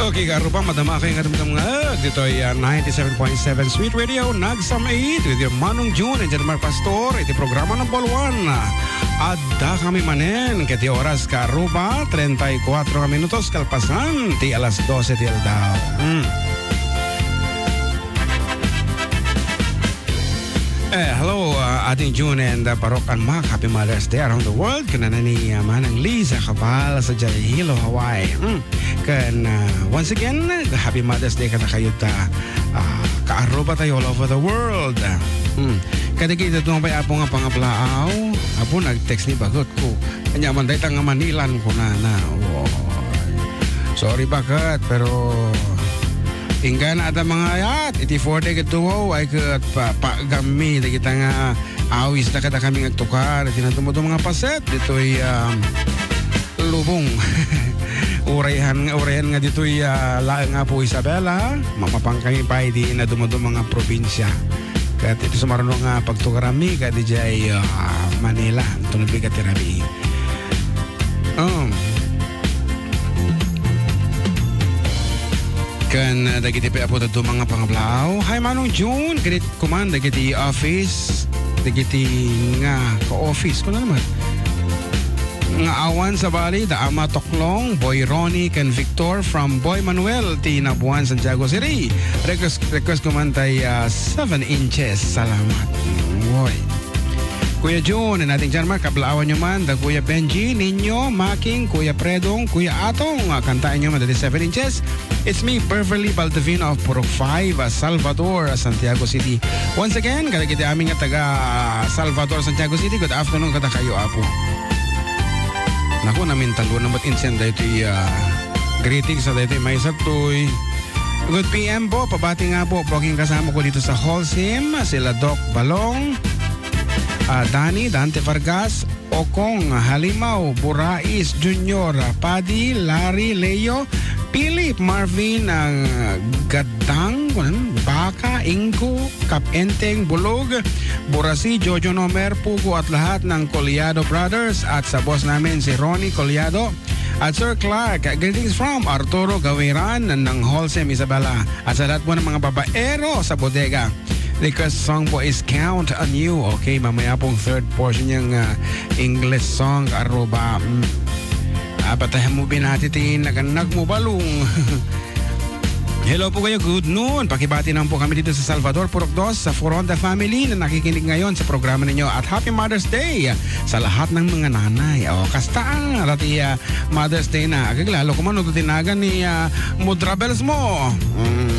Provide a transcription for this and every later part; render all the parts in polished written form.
Okay, karupa, madama kayo nga nga. Dito ay 97.7 Sweet Radio, nagsamait with your Manong June and Jermar Pastor. Iti programa ng Bolwan. Adda kami manen, kati oras karupa, 34 minutos kalpasan, ti alas 12 ti aldaw. Hello, ating June and Parok and Mac. Happy Mother's Day around the world. Kanana ni Manang Liza Cabal sa Hilo, Hawaii. Once again, Happy Mother's Day ka na kayo ta. Kaaruba tayo all over the world. Kadagita ito pa apo nga pangaplaaw. Apo nag-text ni Bagot ko. Kanya man dahi tanga Manilan ko na. Sorry Bagot, pero... Inggan ada mga ayat, iti 40 katuwaw ay kat pagami na kita nga awis na kada kami agtukar, tinatumuto mga paset, dito ay lubong. Urayan nga dito ay laang nga po Isabela, mapapangkami pa iti na dumudo mga probinsya. Kat ito sumarunong nga pagtukarami, kat iti ay Manila, tunubi katirabi. Kan dagiti pa po tato mga pangablaw. Hi Manong June, ganit kuman dagiti office, dagiti nga ka-office ko na naman. Nga awan sa bali, da Ama Toklong, Boy Ronnie, Ken Victor from Boy Manuel, Tinabuan, Santiago City. Request kuman tay 7 inches. Salamat. Boy. Kuya June, nating dyan kablaawan nyo man, da Kuya Benji, Ninyo, Making, Kuya Predong, Kuya Atong, kantaan nyo man dati 7 inches. It's me, Beverly Baldovino of Purok 5, Salvador, Santiago City. Once again, kada kita aming taga Salvador, Santiago City, good afternoon kada kayo, apo. Naku, namin talo na mat-insend dahito greetings sa dahito may sabtoy. Good PM po, pabati nga po, vlogging kasama ko dito sa Holcim, sila Doc Balong, Dani, Dante Vargas, Okong, Halimaw, Burais, Junior, Paddy, Larry, Leo, Philip, Marvin, Gadang, Baka, Ingo, Kapenteng, Bulog, Burasi, Jojo Nomer, Pugo at lahat ng Collado Brothers at sa boss namin si Ronnie Collado at Sir Clark. Greetings from Arturo Gawiran ng Holcim, Isabela at sa lahat po ng mga babaero sa bodega. Request song po is Count on You. Okay, mamaya pong third portion yung English song. Aruba. Patahan mo binatitin. Naganak mo balong. Hello po kayo, good noon. Pakibati naman po kami dito sa Salvador, Purok 2, sa Foronda family na nakikinig ngayon sa programa ninyo. At Happy Mother's Day sa lahat ng mga nanay. Kasta rati Mother's Day na. Lalo ko man tinagan ni Mudrabels mo.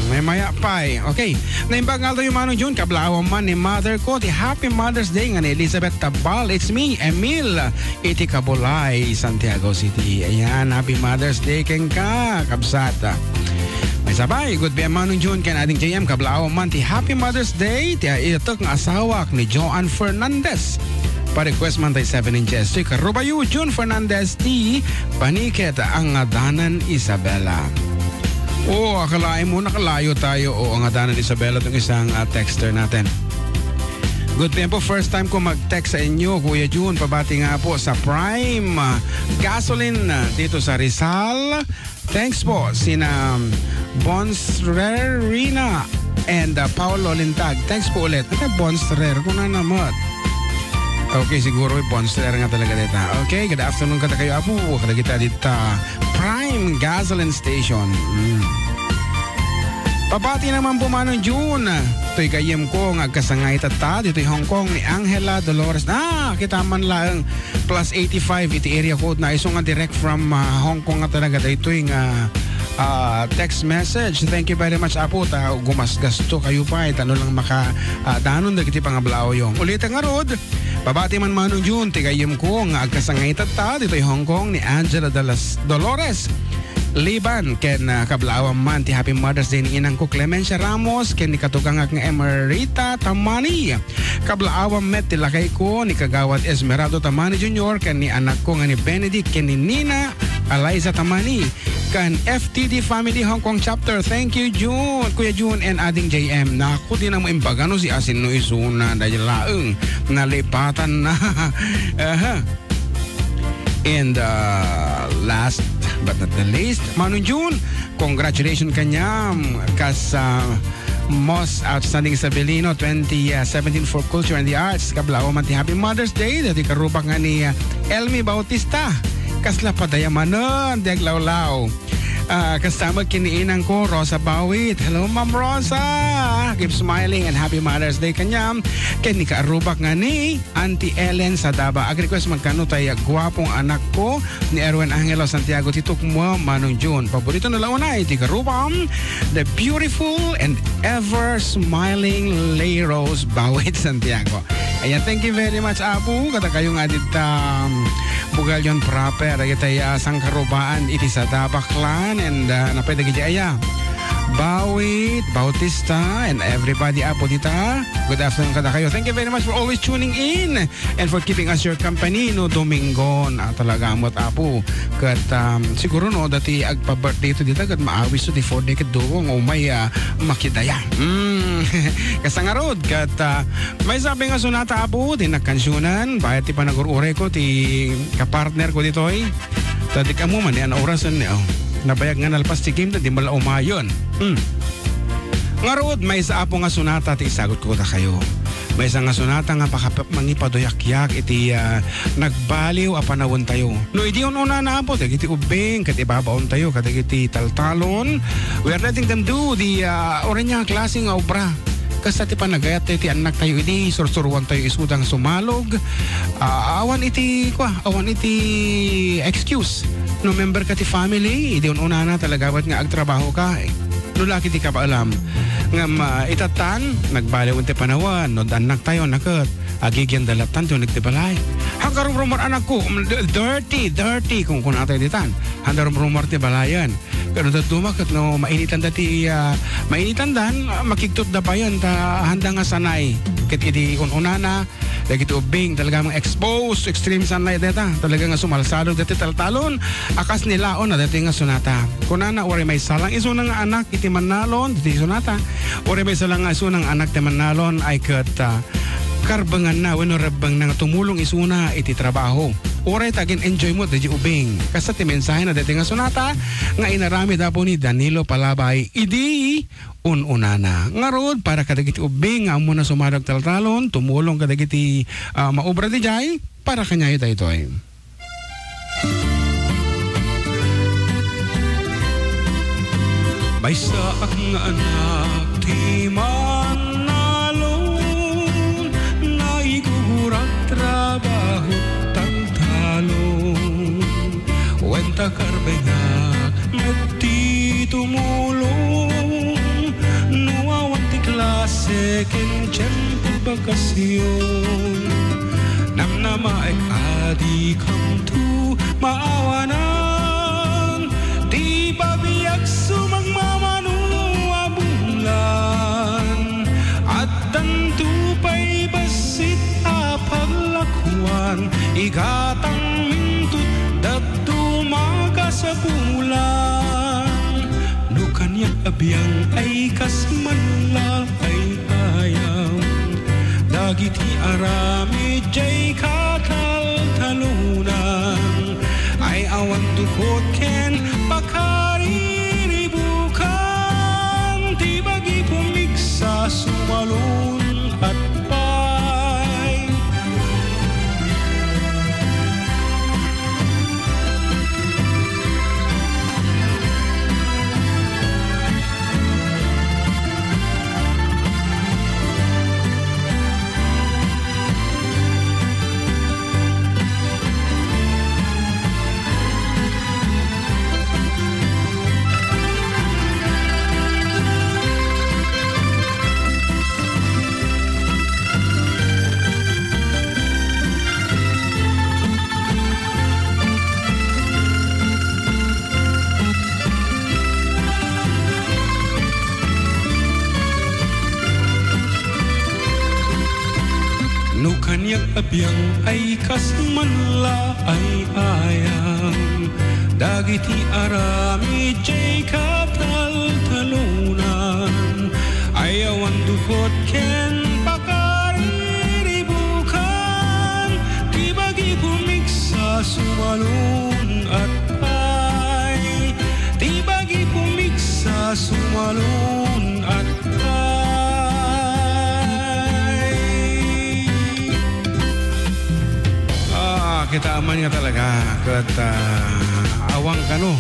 May maya pa Okay. Naimbang alto yung Manong June, kablawang man ni mother ko. Di Happy Mother's Day nga ni Elizabeth Tabal. It's me, Emil. Iti Kabulay, Santiago City. Ayan, Happy Mother's Day keng ka, kabsata. May sabay, good be Manong June ken ating JM kablaaw man ti Happy Mother's Day ti itok nga asawa ni Joan Fernandez. Pa-request man tay 7 inches. Si Karubayu June Fernandez ti paniket ang Adanan Isabela. Akalain mo nakalayo tayo ang Adanan Isabela itong isang texter natin. Good tempo, first time ko mag-text sa inyo, Kuya June. Pabati nga po sa Prime Gasoline dito sa Rizal. Thanks po, sina Bonsrerina and Paolo Lintag. Thanks po ulit. Bonsrer ko na naman. Okay, siguro Bonsrer nga talaga dito. Okay, good afternoon kada kayo, apo. Kada kita dito Prime Gasoline Station. Pabati naman po Manong June. Ito'y kayem ko nga kasangay tata. Dito'y Hong Kong ni Angela Dolores. Kita man lang plus 85 iti area code na iso nga direct from Hong Kong nga talaga. Ito'y nga text message. Thank you very much apo. Gumasgasto kayo pa. Tano lang danon na kiti pangablao yung. Ulitan nga rod. Pabati man Manong June. Tigayem ko nga kasangay tata. Dito'y Hong Kong ni Angela Dolores. Liban ken kablawang man ti Happy Mother's Day ni inang ko Clemencia Ramos ken ni katugangak nga Emerita Tamani. Kablawang met ti lakay ko ni kagawad Esmeraldo Tamani Jr. ken ni anak ko nga ni Benedict ken ni Nina Eliza Tamani kan FTD Family Hong Kong Chapter. Thank you June, Kuya June and ading JM. Naku din ang imbagano si Asin no isuna dahil laeng nalipatan na. And last But not the least, Manong June, congratulations kanyam kas most outstanding Isabelino 2017 for Culture and the Arts. Kablao man ti Happy Mother's Day. Dati karubak nga ni Elmi Bautista. Kasla padayamanon, diaglawlaw. Kasama kiniinang ko, Rosa Bawit. Hello, Ma'am Rosa. Keep smiling and Happy Mother's Day kanyam. Kini kaarubak nga ni Auntie Ellen Sadaba. Ag-request magkano tayo gwapong anak ko ni Erwin Angelo Santiago Titok mo, Manong June. Paborito na launay, ti karubam, the beautiful and ever smiling Lay Rose Bawit Santiago. Ayan, thank you very much, Apu. Kata kayo nga dito, bugal yon proper. Ay tayo sang karubaan iti sa Dabaklan and napwede kaya Bawit, Bautista, and everybody Apo dita. Good afternoon kada kayo. Thank you very much for always tuning in and for keeping us your company no Domingo. Talaga amot Apo. Kat siguro no dati agpa-birthday to dita kat maawis to di 4 decade doong o may makidaya. Kasangarod kat may sabi nga sunata Apo di nagkansyunan bayat ti panagurure ko ti kapartner ko ditoy. Tadi kamu man yan orasan niyo. Nabayag nga nalpas ti game na di mala umayon. Nga rood, may isa apo nga sunata ti isagot ko na kayo. May isa nga sunata nga mangipadoyak-yak iti nagbaliw a panawon tayo. No, iti una na apo, iti ubing, kat ibabaon tayo, kat iti taltalon. We are letting them do the oranya klaseng obra. Kasi ti panagayat ti anak tayo iti sursuruan tayo isudang sumalog. Awan iti excuse. No member ka ti family, iti una na talaga ba't nga agtrabaho ka. No laki ti ka pa alam. Nga itatan, nagbaliw ti panawan, no anak tayo nakat. Agigyan dalatan to nagtibalay. Hanggang rumor anak ko, dirty kung kunatay ditan. Hanggang rumor ti balayan. Pero dumakat no mainitan dati mainitan dan makiktot da bayan ta handa nga sanay. Ket iti ununa na dagiti ubing talaga mga exposed extreme sunlight data talaga nga sumalsalog dati taltalon akas nilaon na dati nga sunata. Kunana ore may salang iso nga anak iti manalon dati sunata. Ore may salang iso nga anak ti manalon ay ket karbangan na wenno rabang nang tumulong isuna iti trabaho. Oray tagin enjoy mo dati ubing. Kasa ti mensahe na dati nga sunata nga inarami dapo ni Danilo Palabay idi ununana. Nga rod para kadagiti ubing nga amo na sumarag taltalon tumulong kadagiti maobra di jay para kanyayo tayo ito. May saak nga anak ti manalon na igurat trabaho taltalon wenta karbenga nagti tumulong nuawan ti klase ken tiyempo bakasyon namnama ek adi kamtu maawanan di babiyag sumagmamanu abulan at tantupay basit apaglakuan ikatang mintut datu sa bulan nukanyak abiyang ay kasmanla ay ayaw dagiti arami jay kataltalunan ay awan dukot ken pakariribukan di bagi pumigsa sumalun at pay. Kanyak abiyang ay kasmanla ay ayang dagiti arami jay kataltalunan ayawan dukot ken pakariribukan di bagi pumigsa sumalun at pay man nga talaga kat awang kano.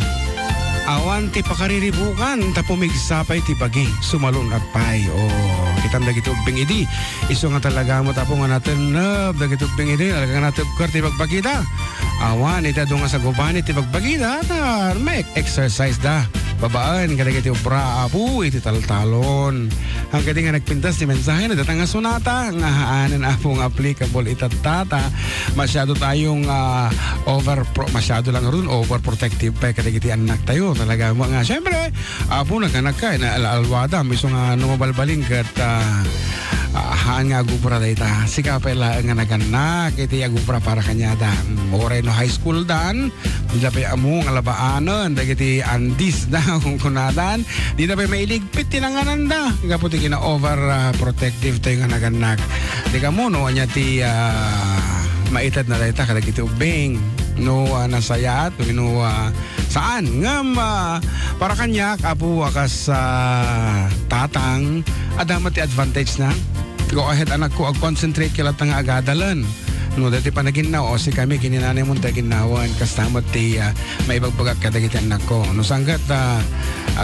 Awan ti pakariribukan ta pumigsapay ti bagi sumalon at pay o kitang dagiti ubing idi iso nga talaga mo tapo nga natin dagiti ubing idi talaga natin ubkar ti pagbagida awan ita doon nga sa guban ti pagbagida ta make exercise da babaan kadagiti ubra apu iti taltalon ang kadi nga nagpintas ti mensahe na datang nga sunata nga haanan apo nga applicable itatata masyado tayong masyado lang ron overprotective pa kadagiti anak tayo talaga mo nga syempre apo nagkanak ka na alwada miso nga numabalbaling kat haan nga agubra dayta sika pala nga naganak iti agubra para kanyada oray no high school dan di na pa among alabaanan dagiti andis da kung kunadan di na pa mailigpit tinanganan da nga puti kina over protective tayo nga naganak di ka mo no anya ti maitad na dayta kadagiti ubing no nasayat no saan ngam para kanyak apo akas tatang adamat ti advantage na go ahead anak ko ag-concentrate kila nga agadalan no dati pa naginaw o si kami kininanay mong taginawan kastamot ti maibagbagak kadagiti anak ko no sanggat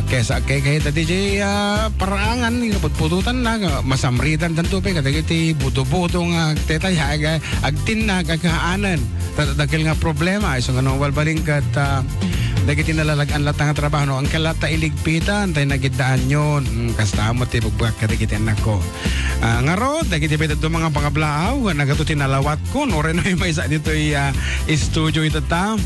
kesa kahit dati parangan pagpututan na masamritan tanto pa kadagiti buto-buto nga tetay agtinag agkaanan tatagil nga problema iso nga nung walbaling kat dagiti nalalagan lat nga trabaho no ang kalata iligpitan tay nagidaan yon kastamot ti pagbagak kadagiti anak ko nga rod dagiti petad do mga pangablaaw nagato tinalawat ko no ren may isa dito studio itata